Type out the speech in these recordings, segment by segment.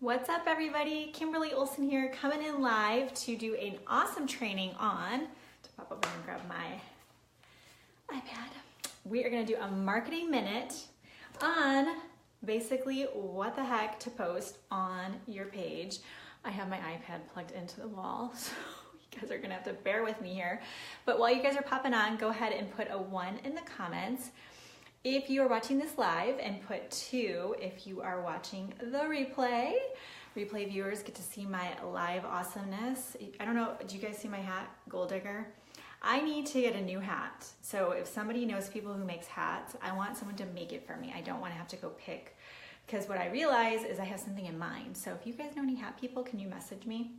What's up, everybody? Kimberly Olson here, coming in live to do an awesome training on, to pop over and grab my iPad. We are gonna do a marketing minute on basically what the heck to post on your page. I have my iPad plugged into the wall, so you guys are gonna have to bear with me here. But while you guys are popping on, go ahead and put a 1 in the comments if you are watching this live, and put 2 if you are watching the replay. Replay viewers get to see my live awesomeness. I don't know, do you guys see my hat, Gold Digger? I need to get a new hat. So if somebody knows people who makes hats, I want someone to make it for me. I don't want to have to go pick, because what I realize is I have something in mind. So if you guys know any hat people, can you message me?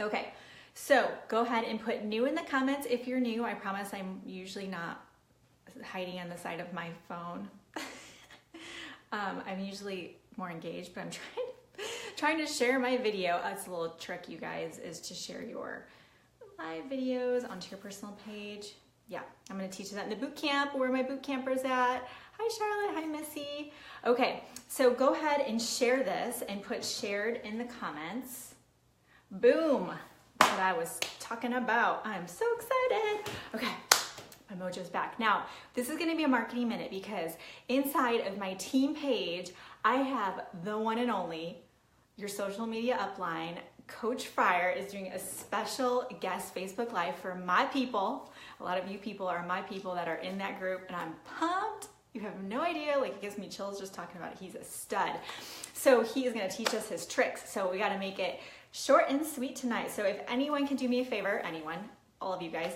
Okay, so go ahead and put new in the comments if you're new. I promise I'm usually not hiding on the side of my phone. I'm usually more engaged, but I'm trying to share my video. That's a little trick, you guys, is to share your live videos onto your personal page. Yeah, I'm gonna teach you that in the boot camp, where my boot campers at. Hi Charlotte, hi Missy. Okay, so go ahead and share this and put shared in the comments. Boom, that's what I was talking about. I'm so excited. Okay. My mojo's back. Now, this is gonna be a marketing minute because inside of my team page, I have the one and only, your social media upline, Coach Fryer is doing a special guest Facebook Live for my people. A lot of you people are my people that are in that group, and I'm pumped. You have no idea, like, it gives me chills just talking about it. He's a stud. So he is gonna teach us his tricks. So we gotta make it short and sweet tonight. So if anyone can do me a favor, anyone, all of you guys,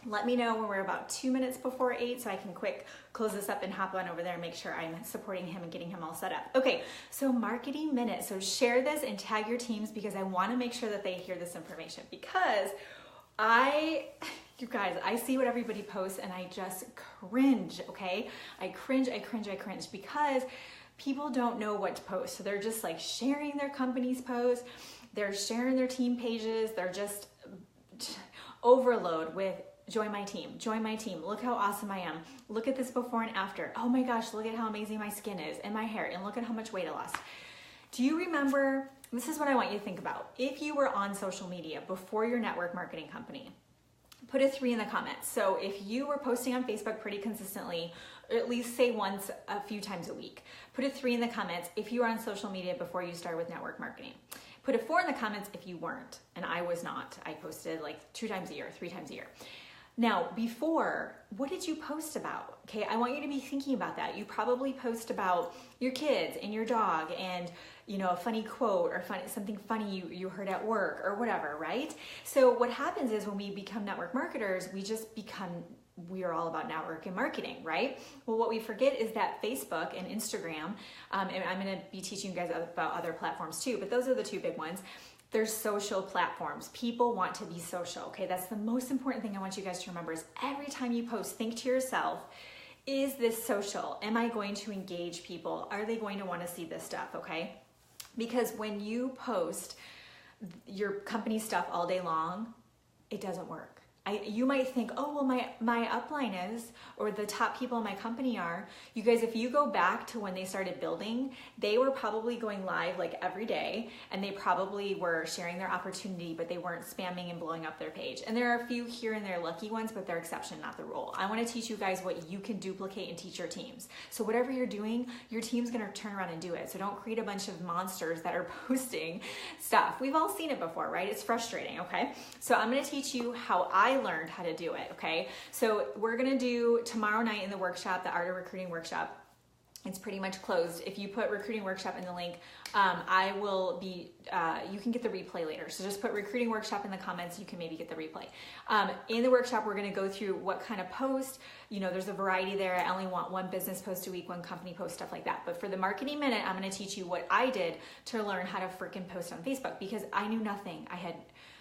let me know when we're about 2 minutes before 8 so I can quick close this up and hop on over there and make sure I'm supporting him and getting him all set up. Okay, so marketing minute. So share this and tag your teams, because I want to make sure that they hear this information, because you guys, I see what everybody posts and I just cringe, okay? I cringe because people don't know what to post. So they're just like sharing their company's posts, they're sharing their team pages, they're just overload with join my team, look how awesome I am, look at this before and after, oh my gosh, look at how amazing my skin is and my hair, and look at how much weight I lost. Do you remember, this is what I want you to think about, if you were on social media before your network marketing company, put a 3 in the comments. So if you were posting on Facebook pretty consistently, or at least say once a few times a week, put a 3 in the comments if you were on social media before you started with network marketing. Put a 4 in the comments if you weren't, and I was not. I posted like 2 times a year, 3 times a year. Now, before, what did you post about? Okay, I want you to be thinking about that. You probably post about your kids and your dog and, you know, a funny quote or something funny you heard at work or whatever, right? So what happens is when we become network marketers, we are all about network and marketing, right? Well, what we forget is that Facebook and Instagram, and I'm gonna be teaching you guys about other platforms too, but those are the 2 big ones. They're social platforms. People want to be social, okay? That's the most important thing I want you guys to remember, is every time you post, think to yourself, is this social? Am I going to engage people? Are they going to want to see this stuff, okay? Because when you post your company stuff all day long, it doesn't work. You might think, oh, well, my upline is, or the top people in my company are. You guys, if you go back to when they started building, they were probably going live like every day, and they probably were sharing their opportunity, but they weren't spamming and blowing up their page. And there are a few here and there lucky ones, but they're exception, not the rule. I want to teach you guys what you can duplicate and teach your teams. So whatever you're doing, your team's going to turn around and do it. So don't create a bunch of monsters that are posting stuff. We've all seen it before, right? It's frustrating, okay? So I'm going to teach you how I learned how to do it, okay? So we're gonna do tomorrow night in the workshop, the Art of Recruiting workshop. It's pretty much closed. If you put recruiting workshop in the link, I will be, you can get the replay later. So just put recruiting workshop in the comments, you can maybe get the replay. In the workshop, we're gonna go through what kind of post, you know, there's a variety there. I only want 1 business post a week, 1 company post, stuff like that. But for the marketing minute, I'm gonna teach you what I did to learn how to freaking post on Facebook, because I knew nothing. I had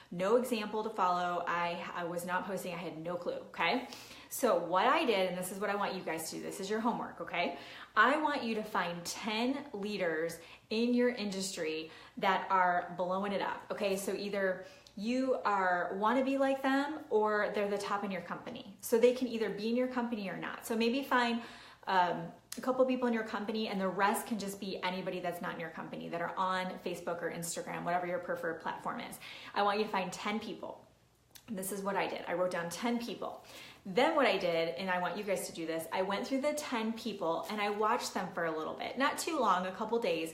no example to follow. I was not posting. I had no clue, okay? So what I did, and this is what I want you guys to do, this is your homework, okay? I want you to find 10 leaders in your industry that are blowing it up, okay? So either you want to be like them, or they're the top in your company. So they can either be in your company or not. So maybe find a couple people in your company, and the rest can just be anybody that's not in your company that are on Facebook or Instagram, whatever your preferred platform is. I want you to find 10 people. This is what I did. I wrote down 10 people. Then what I did, and I want you guys to do this, I went through the 10 people and I watched them for a little bit. Not too long, a couple days,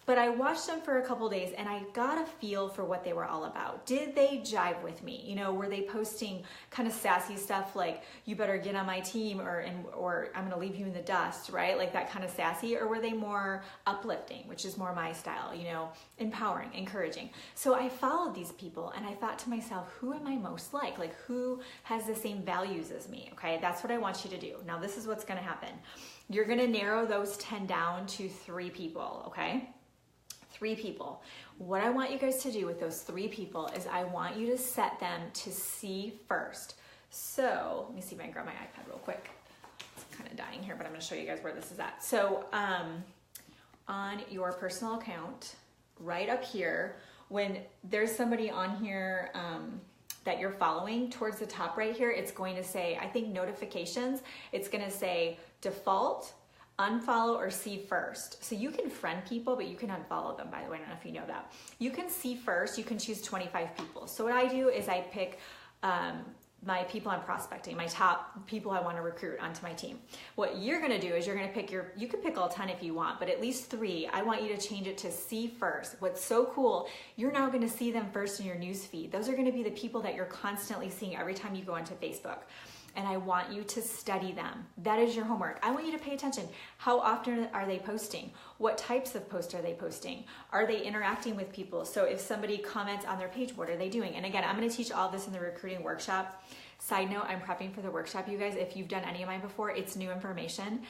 but I watched them for a couple days and I got a feel for what they were all about. Did they jive with me? You know, were they posting kind of sassy stuff like, you better get on my team, or I'm gonna leave you in the dust, right? Like that kind of sassy, or were they more uplifting, which is more my style, you know, empowering, encouraging. So I followed these people and I thought to myself, who am I most like? Like who has the same values as me? Okay, that's what I want you to do. Now this is what's gonna happen. You're gonna narrow those 10 down to 3 people, okay? 3 people. What I want you guys to do with those 3 people is I want you to set them to see first. So let me see if I can grab my iPad real quick. It's kind of dying here, but I'm going to show you guys where this is at. So on your personal account, right up here, when there's somebody on here that you're following, towards the top right here, it's going to say, I think notifications, it's going to say default, unfollow, or see first. So you can friend people, but you can unfollow them, by the way. I don't know if you know that. You can see first, you can choose 25 people. So what I do is I pick my people I'm prospecting, my top people I want to recruit onto my team. What you're going to do is you're going to pick you can pick all 10 if you want, but at least 3. I want you to change it to see first. What's so cool, you're now going to see them first in your news feed. Those are going to be the people that you're constantly seeing every time you go onto Facebook. And I want you to study them. That is your homework. I want you to pay attention. How often are they posting? What types of posts are they posting? Are they interacting with people? So if somebody comments on their page, what are they doing? And again, I'm going to teach all this in the recruiting workshop. Side note, I'm prepping for the workshop, you guys. If you've done any of mine before, it's new information.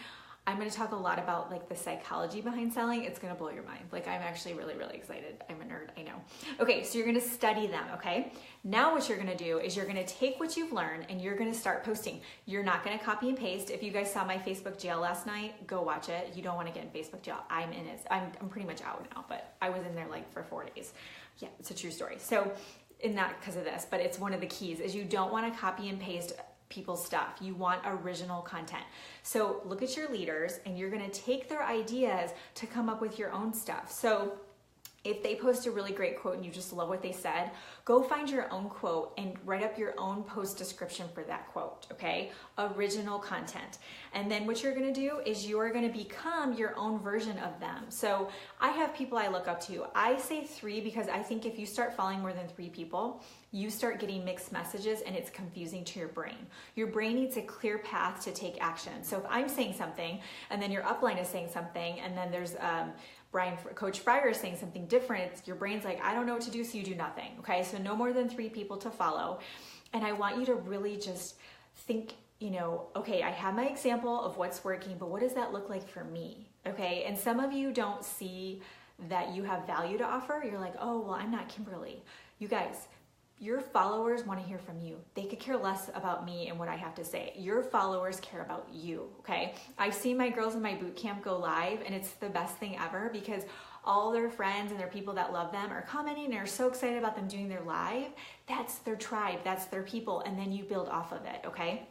I'm going to talk a lot about like the psychology behind selling. It's going to blow your mind. Like I'm actually really, really excited. I'm a nerd, I know. Okay, so you're going to study them, okay? Now what you're going to do is you're going to take what you've learned and you're going to start posting. You're not going to copy and paste. If you guys saw my Facebook jail last night, go watch it. You don't want to get in Facebook jail. I'm in it. I'm pretty much out now, but I was in there like for 4 days. Yeah, it's a true story. So, and not because of this, but it's one of the keys is you don't want to copy and paste people's stuff. You want original content. So look at your leaders and you're going to take their ideas to come up with your own stuff. So if they post a really great quote and you just love what they said, go find your own quote and write up your own post description for that quote, okay? Original content. And then what you're gonna do is you're gonna become your own version of them. So I have people I look up to. I say 3 because I think if you start following more than 3 people, you start getting mixed messages and it's confusing to your brain. Your brain needs a clear path to take action. So if I'm saying something and then your upline is saying something and then there's Coach Fryer is saying something different, your brain's like, I don't know what to do, so you do nothing, okay? So no more than 3 people to follow. And I want you to really just think, you know, okay, I have my example of what's working, but what does that look like for me, okay? And some of you don't see that you have value to offer. You're like, oh, well, I'm not Kimberly. You guys, your followers want to hear from you. They could care less about me and what I have to say. Your followers care about you, okay? I've seen my girls in my boot camp go live and it's the best thing ever because all their friends and their people that love them are commenting and are so excited about them doing their live. That's their tribe, that's their people, and then you build off of it, okay?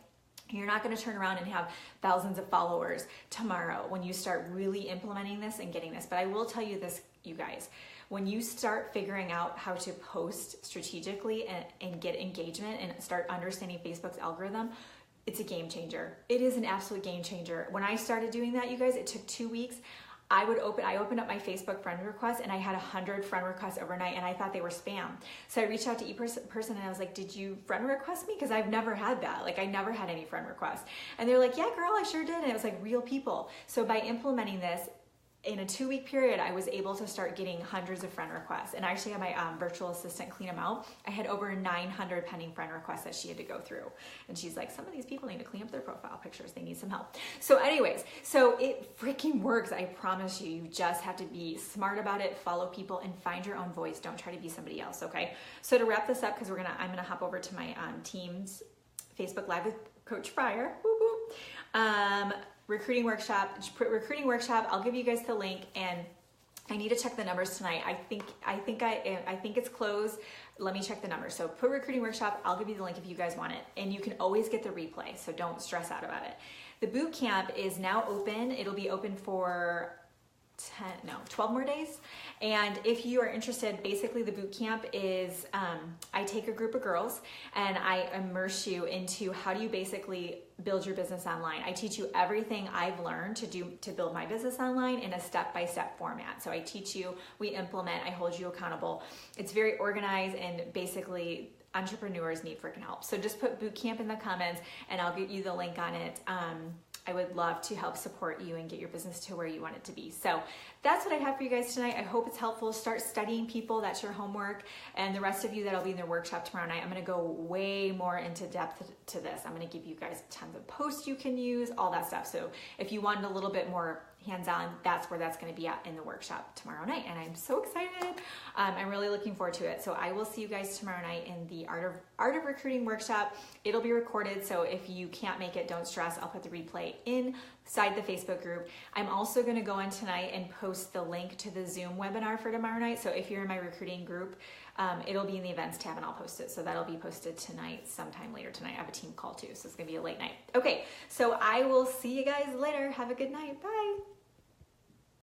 You're not going to turn around and have thousands of followers tomorrow when you start really implementing this and getting this. But I will tell you this, you guys, when you start figuring out how to post strategically and get engagement and start understanding Facebook's algorithm, it's a game changer. It is an absolute game changer. When I started doing that, you guys, it took 2 weeks. I opened up my Facebook friend requests and I had 100 friend requests overnight and I thought they were spam. So I reached out to each person and I was like, did you friend request me? Because I've never had that. Like I never had any friend requests. And they're like, yeah, girl, I sure did. And it was like real people. So by implementing this, in a 2-week period, I was able to start getting hundreds of friend requests. And I actually had my virtual assistant clean them out. I had over 900 pending friend requests that she had to go through. And she's like, some of these people need to clean up their profile pictures. They need some help. So anyways, so it freaking works. I promise you. You just have to be smart about it, follow people, and find your own voice. Don't try to be somebody else, okay? So to wrap this up, because I'm gonna hop over to my Teams Facebook Live with Coach Fryer. Woo-hoo. Recruiting workshop, I'll give you guys the link and I need to check the numbers tonight. I think it's closed. Let me check the numbers. So put recruiting workshop. I'll give you the link if you guys want it. And you can always get the replay, so don't stress out about it. The boot camp is now open. It'll be open for 12 more days. And if you are interested, basically the boot camp is, I take a group of girls and I immerse you into how do you basically build your business online. I teach you everything I've learned to build my business online in a step-by-step format. So I teach you, we implement, I hold you accountable. It's very organized, and basically entrepreneurs need freaking help. So just put boot camp in the comments and I'll get you the link on it. I would love to help support you and get your business to where you want it to be. So that's what I have for you guys tonight. I hope it's helpful. Start studying people. That's your homework. And the rest of you that'll be in their workshop tomorrow night, I'm going to go way more into depth to this. I'm going to give you guys tons of posts you can use, all that stuff. So if you wanted a little bit more hands-on, that's where that's going to be at in the workshop tomorrow night. And I'm so excited. I'm really looking forward to it. So I will see you guys tomorrow night in the Art of Recruiting workshop. It'll be recorded. So if you can't make it, don't stress. I'll put the replay inside the Facebook group. I'm also going to go on tonight and post the link to the Zoom webinar for tomorrow night. So if you're in my recruiting group, it'll be in the events tab and I'll post it. So that'll be posted tonight, sometime later tonight. I have a team call too, so it's going to be a late night. Okay, so I will see you guys later. Have a good night. Bye.